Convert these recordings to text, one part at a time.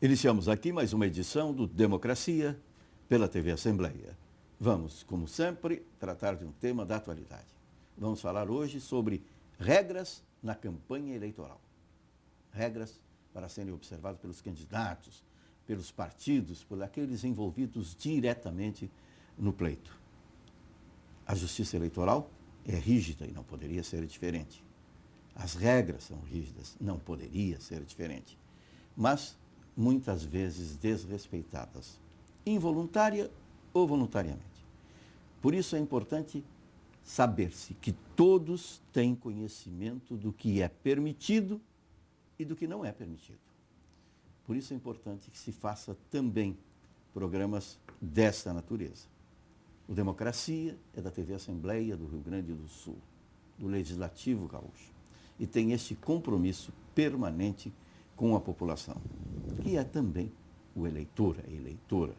Iniciamos aqui mais uma edição do Democracia pela TV Assembleia. Vamos, como sempre, tratar de um tema da atualidade. Vamos falar hoje sobre regras na campanha eleitoral. Regras para serem observadas pelos candidatos, pelos partidos, por aqueles envolvidos diretamente no pleito. A justiça eleitoral é rígida e não poderia ser diferente. As regras são rígidas, não poderia ser diferente. Mas muitas vezes desrespeitadas, involuntária ou voluntariamente. Por isso é importante saber-se que todos têm conhecimento do que é permitido e do que não é permitido. Por isso é importante que se faça também programas desta natureza. O Democracia é da TV Assembleia do Rio Grande do Sul, do Legislativo Gaúcho, e tem este compromisso permanente com a população, que é também o eleitor, a eleitora.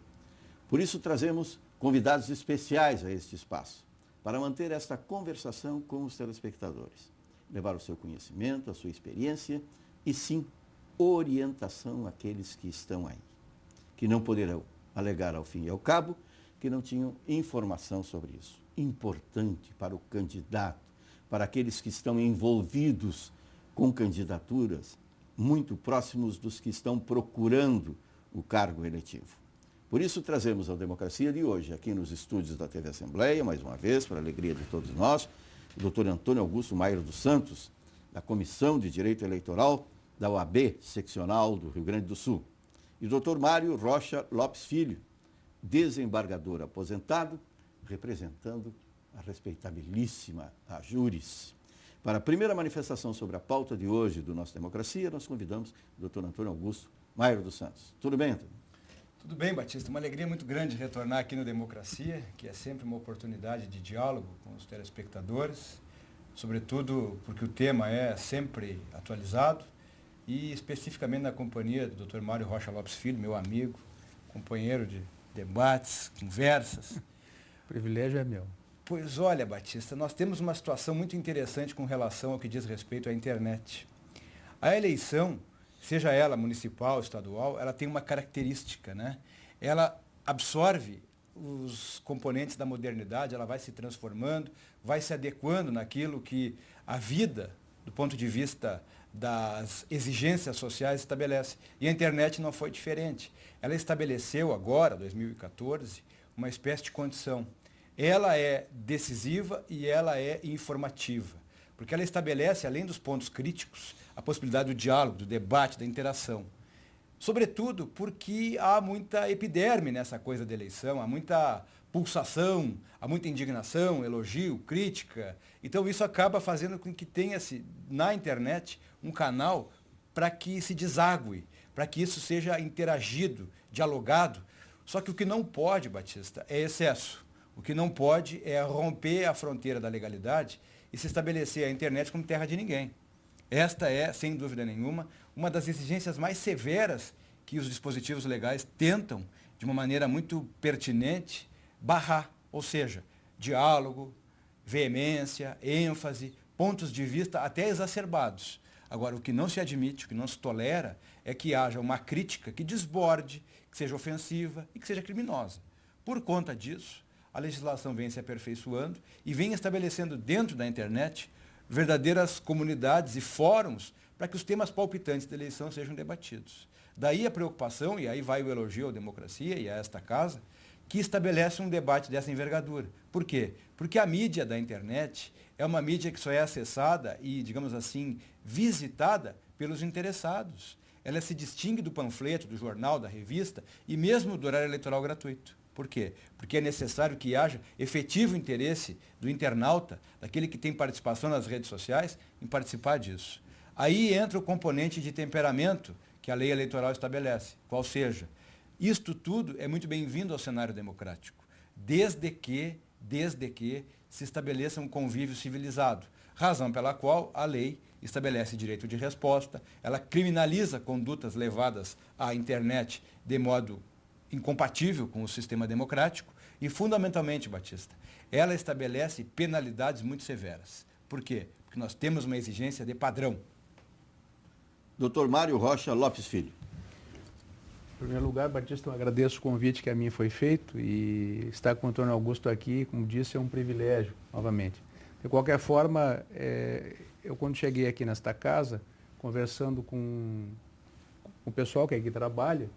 Por isso trazemos convidados especiais a este espaço, para manter esta conversação com os telespectadores, levar o seu conhecimento, a sua experiência e, sim, orientação àqueles que estão aí, que não poderão alegar ao fim e ao cabo que não tinham informação sobre isso. Importante para o candidato, para aqueles que estão envolvidos com candidaturas, muito próximos dos que estão procurando o cargo eletivo. Por isso trazemos a Democracia de hoje, aqui nos estúdios da TV Assembleia, mais uma vez, para a alegria de todos nós, o doutor Antônio Augusto Maier dos Santos, da Comissão de Direito Eleitoral da OAB Seccional do Rio Grande do Sul, e o doutor Mário Rocha Lopes Filho, desembargador aposentado, representando a respeitabilíssima Ajures. Para a primeira manifestação sobre a pauta de hoje do nosso Democracia, nós convidamos o doutor Antônio Augusto Maier dos Santos. Tudo bem, Antônio? Tudo bem, Batista. Uma alegria muito grande retornar aqui no Democracia, que é sempre uma oportunidade de diálogo com os telespectadores, sobretudo porque o tema é sempre atualizado e especificamente na companhia do Dr. Mário Rocha Lopes Filho, meu amigo, companheiro de debates, conversas. O privilégio é meu. Pois olha, Batista, nós temos uma situação muito interessante com relação ao que diz respeito à internet. A eleição, seja ela municipal, estadual, ela tem uma característica, né? Ela absorve os componentes da modernidade, ela vai se transformando, vai se adequando naquilo que a vida, do ponto de vista das exigências sociais, estabelece. E a internet não foi diferente. Ela estabeleceu agora, 2014, uma espécie de condição. Ela é decisiva e ela é informativa, porque ela estabelece, além dos pontos críticos, a possibilidade do diálogo, do debate, da interação. Sobretudo porque há muita epiderme nessa coisa da eleição, há muita pulsação, há muita indignação, elogio, crítica. Então isso acaba fazendo com que tenha-se na internet um canal para que se desague, para que isso seja interagido, dialogado. Só que o que não pode, Batista, é excesso. O que não pode é romper a fronteira da legalidade e se estabelecer a internet como terra de ninguém. Esta é, sem dúvida nenhuma, uma das exigências mais severas que os dispositivos legais tentam, de uma maneira muito pertinente, barrar. Ou seja, diálogo, veemência, ênfase, pontos de vista até exacerbados. Agora, o que não se admite, o que não se tolera, é que haja uma crítica que desborde, que seja ofensiva e que seja criminosa. Por conta disso, a legislação vem se aperfeiçoando e vem estabelecendo dentro da internet verdadeiras comunidades e fóruns para que os temas palpitantes da eleição sejam debatidos. Daí a preocupação, e aí vai o elogio à democracia e a esta casa, que estabelece um debate dessa envergadura. Por quê? Porque a mídia da internet é uma mídia que só é acessada e, digamos assim, visitada pelos interessados. Ela se distingue do panfleto, do jornal, da revista e mesmo do horário eleitoral gratuito. Por quê? Porque é necessário que haja efetivo interesse do internauta, daquele que tem participação nas redes sociais, em participar disso. Aí entra o componente de temperamento que a lei eleitoral estabelece, qual seja, isto tudo é muito bem-vindo ao cenário democrático, desde que se estabeleça um convívio civilizado, razão pela qual a lei estabelece direito de resposta, ela criminaliza condutas levadas à internet de modo incompatível com o sistema democrático e, fundamentalmente, Batista, ela estabelece penalidades muito severas. Por quê? Porque nós temos uma exigência de padrão. Dr. Mário Rocha Lopes Filho. Em primeiro lugar, Batista, eu agradeço o convite que a mim foi feito e estar com o Antônio Augusto aqui, como disse, é um privilégio, novamente. De qualquer forma, eu quando cheguei aqui nesta casa, conversando com o pessoal que aqui trabalha,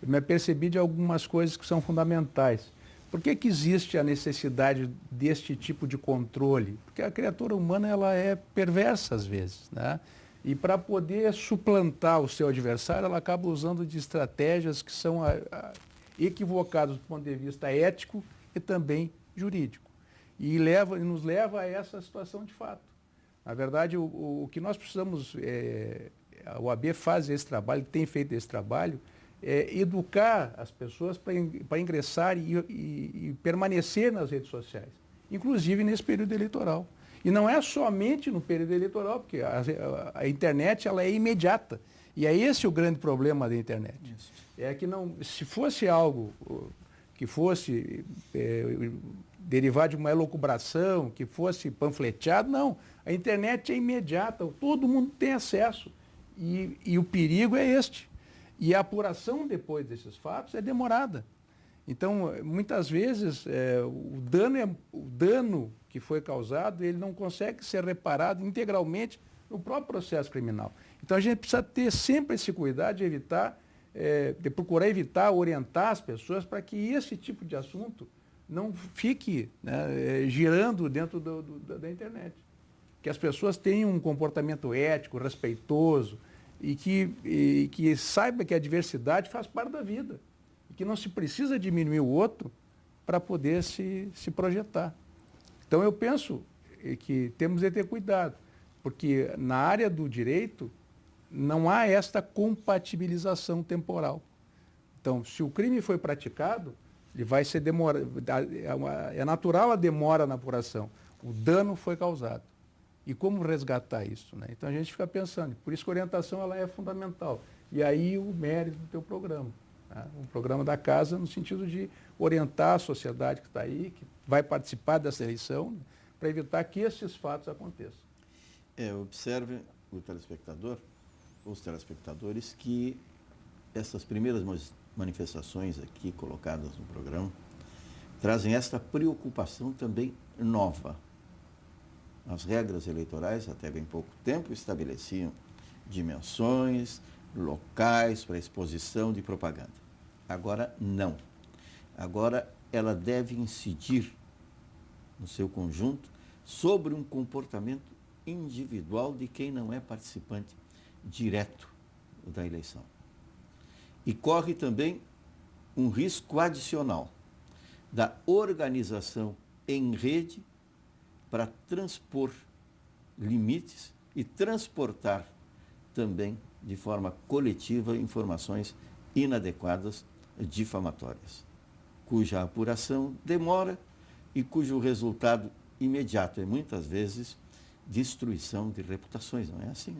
eu me apercebi de algumas coisas que são fundamentais. Por que que existe a necessidade deste tipo de controle? Porque a criatura humana ela é perversa às vezes, né? E para poder suplantar o seu adversário, ela acaba usando de estratégias que são equivocadas do ponto de vista ético e também jurídico. E nos leva a essa situação de fato. Na verdade, o que nós precisamos, a OAB faz esse trabalho, tem feito esse trabalho, é educar as pessoas para ingressar e permanecer nas redes sociais, inclusive nesse período eleitoral. E não é somente no período eleitoral, porque a internet ela é imediata. E é esse o grande problema da internet. Isso. É que se fosse algo que fosse derivar de uma elucubração, que fosse panfleteado, não. A internet é imediata, todo mundo tem acesso. E o perigo é este. E a apuração depois desses fatos é demorada. Então, muitas vezes, o dano que foi causado, ele não consegue ser reparado integralmente no próprio processo criminal. Então, a gente precisa ter sempre esse cuidado de evitar, de procurar evitar, orientar as pessoas para que esse tipo de assunto não fique, né, girando dentro da internet. Que as pessoas tenham um comportamento ético, respeitoso e que saiba que a diversidade faz parte da vida. Que não se precisa diminuir o outro para poder se projetar. Então, eu penso que temos de ter cuidado, porque na área do direito não há esta compatibilização temporal. Então, se o crime foi praticado, ele vai ser demorado, é natural a demora na apuração. O dano foi causado. E como resgatar isso, né? Então, a gente fica pensando, por isso que a orientação ela é fundamental. E aí o mérito do teu programa. Um programa da casa no sentido de orientar a sociedade que está aí, que vai participar dessa eleição, né, para evitar que esses fatos aconteçam. Observe o telespectador, os telespectadores, que essas primeiras manifestações aqui colocadas no programa trazem esta preocupação também nova. As regras eleitorais, até bem pouco tempo, estabeleciam dimensões, locais para exposição de propaganda. Agora, não. Agora, ela deve incidir, no seu conjunto, sobre um comportamento individual de quem não é participante direto da eleição. E corre também um risco adicional da organização em rede para transpor limites e transportar também de forma coletiva informações inadequadas, difamatórias, cuja apuração demora e cujo resultado imediato é muitas vezes destruição de reputações, não é assim?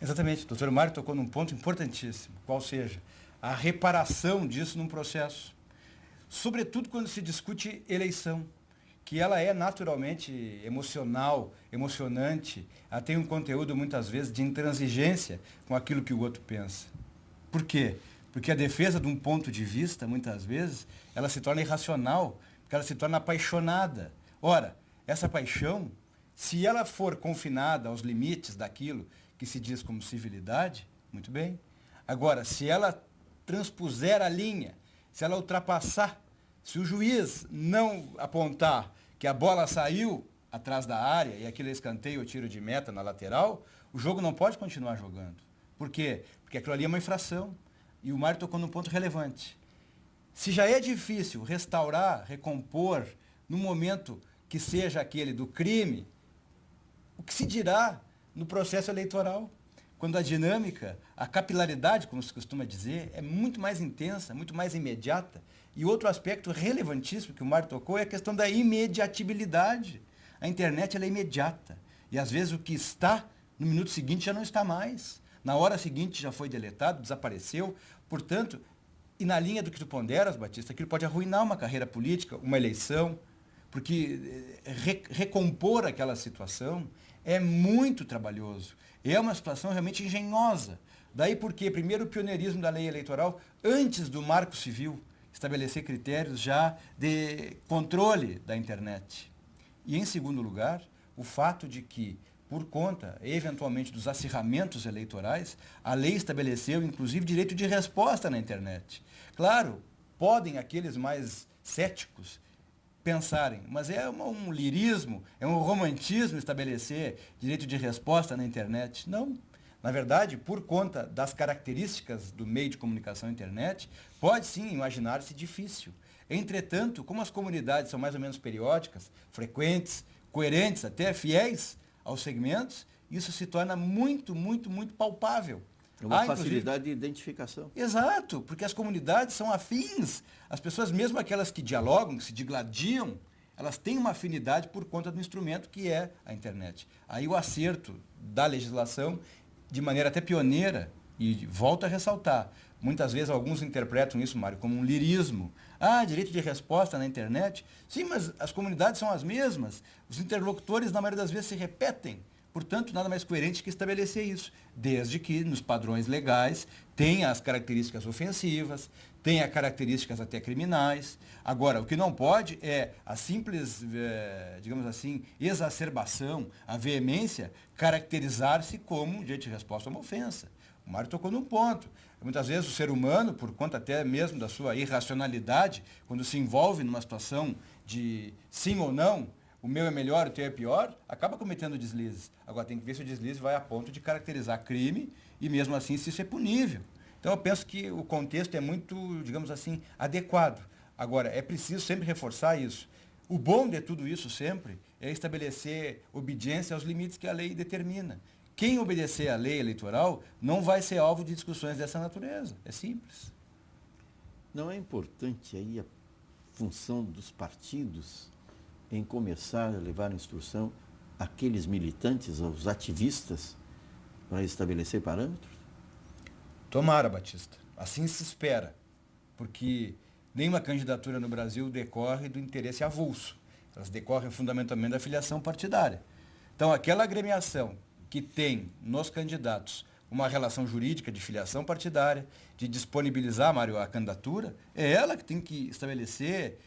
Exatamente, o doutor Mário tocou num ponto importantíssimo, qual seja a reparação disso num processo, sobretudo quando se discute eleição, que ela é naturalmente emocional, emocionante, ela tem um conteúdo muitas vezes de intransigência com aquilo que o outro pensa. Por quê? Porque a defesa de um ponto de vista, muitas vezes, ela se torna irracional, porque ela se torna apaixonada. Ora, essa paixão, se ela for confinada aos limites daquilo que se diz como civilidade, muito bem. Agora, se ela transpuser a linha, se ela ultrapassar, se o juiz não apontar que a bola saiu atrás da área e aquele escanteio ou tiro de meta na lateral, o jogo não pode continuar jogando. Por quê? Porque aquilo ali é uma infração. E o Mário tocou num ponto relevante. Se já é difícil restaurar, recompor, no momento que seja aquele do crime, o que se dirá no processo eleitoral? Quando a dinâmica, a capilaridade, como se costuma dizer, é muito mais intensa, muito mais imediata. E outro aspecto relevantíssimo que o Mário tocou é a questão da imediatibilidade. A internet ela é imediata. E às vezes o que está no minuto seguinte já não está mais. Na hora seguinte já foi deletado, desapareceu. Portanto, e na linha do que tu ponderas, Batista, aquilo pode arruinar uma carreira política, uma eleição, porque recompor aquela situação é muito trabalhoso. É uma situação realmente engenhosa. Daí porque, primeiro, o pioneirismo da lei eleitoral, antes do Marco Civil, estabelecer critérios já de controle da internet. E, em segundo lugar, o fato de que, por conta, eventualmente, dos acirramentos eleitorais, a lei estabeleceu, inclusive, direito de resposta na internet. Claro, podem aqueles mais céticos pensarem, mas é um lirismo, é um romantismo estabelecer direito de resposta na internet. Não. Na verdade, por conta das características do meio de comunicação internet, pode sim imaginar-se difícil. Entretanto, como as comunidades são mais ou menos periódicas, frequentes, coerentes, até fiéis aos segmentos, isso se torna muito, muito, muito palpável. É uma facilidade de identificação. Exato, porque as comunidades são afins. As pessoas, mesmo aquelas que dialogam, que se digladiam, elas têm uma afinidade por conta do instrumento que é a internet. Aí o acerto da legislação, de maneira até pioneira, e volto a ressaltar, muitas vezes alguns interpretam isso, Mário, como um lirismo. Ah, direito de resposta na internet. Sim, mas as comunidades são as mesmas. Os interlocutores, na maioria das vezes, se repetem. Portanto, nada mais coerente que estabelecer isso, desde que nos padrões legais tenha as características ofensivas, tenha características até criminais. Agora, o que não pode é a simples, digamos assim, exacerbação, a veemência, caracterizar-se como direito de resposta a uma ofensa. O Mário tocou num ponto. Muitas vezes o ser humano, por conta até mesmo da sua irracionalidade, quando se envolve numa situação de sim ou não, o meu é melhor, o teu é pior, acaba cometendo deslizes. Agora tem que ver se o deslize vai a ponto de caracterizar crime e mesmo assim se isso é punível. Então eu penso que o contexto é muito, digamos assim, adequado. Agora, é preciso sempre reforçar isso. O bom de tudo isso sempre é estabelecer obediência aos limites que a lei determina. Quem obedecer à lei eleitoral não vai ser alvo de discussões dessa natureza. É simples. Não é importante aí a função dos partidos em começar a levar instrução àqueles militantes, aos ativistas, para estabelecer parâmetros? Tomara, Batista. Assim se espera. Porque nenhuma candidatura no Brasil decorre do interesse avulso. Elas decorrem fundamentalmente da filiação partidária. Então, aquela agremiação que tem nos candidatos uma relação jurídica de filiação partidária, de disponibilizar, Mário, a candidatura, é ela que tem que estabelecer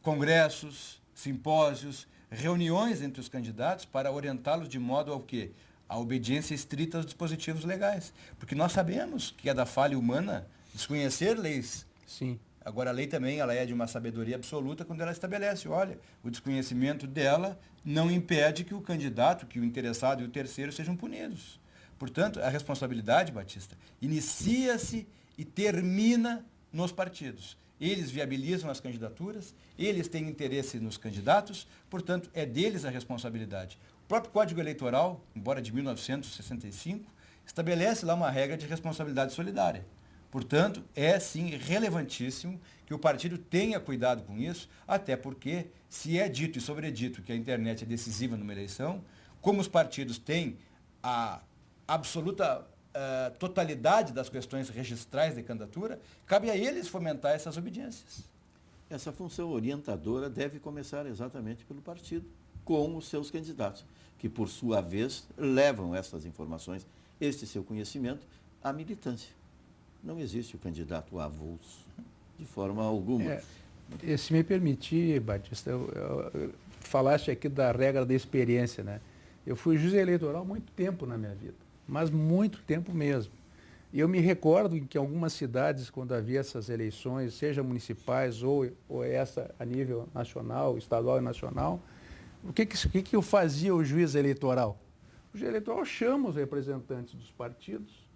congressos, simpósios, reuniões entre os candidatos para orientá-los de modo ao quê? A obediência estrita aos dispositivos legais. Porque nós sabemos que é da falha humana desconhecer leis. Sim. Agora, a lei também ela é de uma sabedoria absoluta quando ela estabelece, olha, o desconhecimento dela não impede que o candidato, que o interessado e o terceiro sejam punidos. Portanto, a responsabilidade, Batista, inicia-se e termina nos partidos. Eles viabilizam as candidaturas, eles têm interesse nos candidatos, portanto, é deles a responsabilidade. O próprio Código Eleitoral, embora de 1965, estabelece lá uma regra de responsabilidade solidária. Portanto, é sim relevantíssimo que o partido tenha cuidado com isso, até porque, se é dito e sobredito que a internet é decisiva numa eleição, como os partidos têm a absoluta totalidade das questões registrais de candidatura, cabe a eles fomentar essas obediências. Essa função orientadora deve começar exatamente pelo partido, com os seus candidatos, que por sua vez levam essas informações, este seu conhecimento, à militância. Não existe o candidato avulso, de forma alguma. Se me permitir, Batista, falaste aqui da regra da experiência, né? Eu fui juiz eleitoral há muito tempo na minha vida, mas muito tempo mesmo. E eu me recordo que em algumas cidades, quando havia essas eleições, seja municipais ou essa a nível nacional, estadual e nacional, o que eu fazia o juiz eleitoral? O juiz eleitoral chama os representantes dos partidos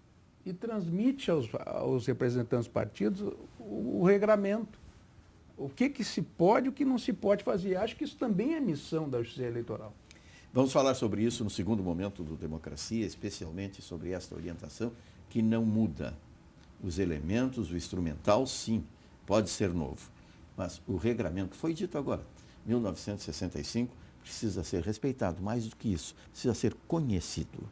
e transmite aos representantes dos partidos o regramento. O que se pode e o que não se pode fazer. Acho que isso também é missão da Justiça Eleitoral. Vamos falar sobre isso no segundo momento do Democracia, especialmente sobre esta orientação que não muda. Os elementos, o instrumental, sim, pode ser novo. Mas o regramento, foi dito agora, 1965, precisa ser respeitado. Mais do que isso, precisa ser conhecido.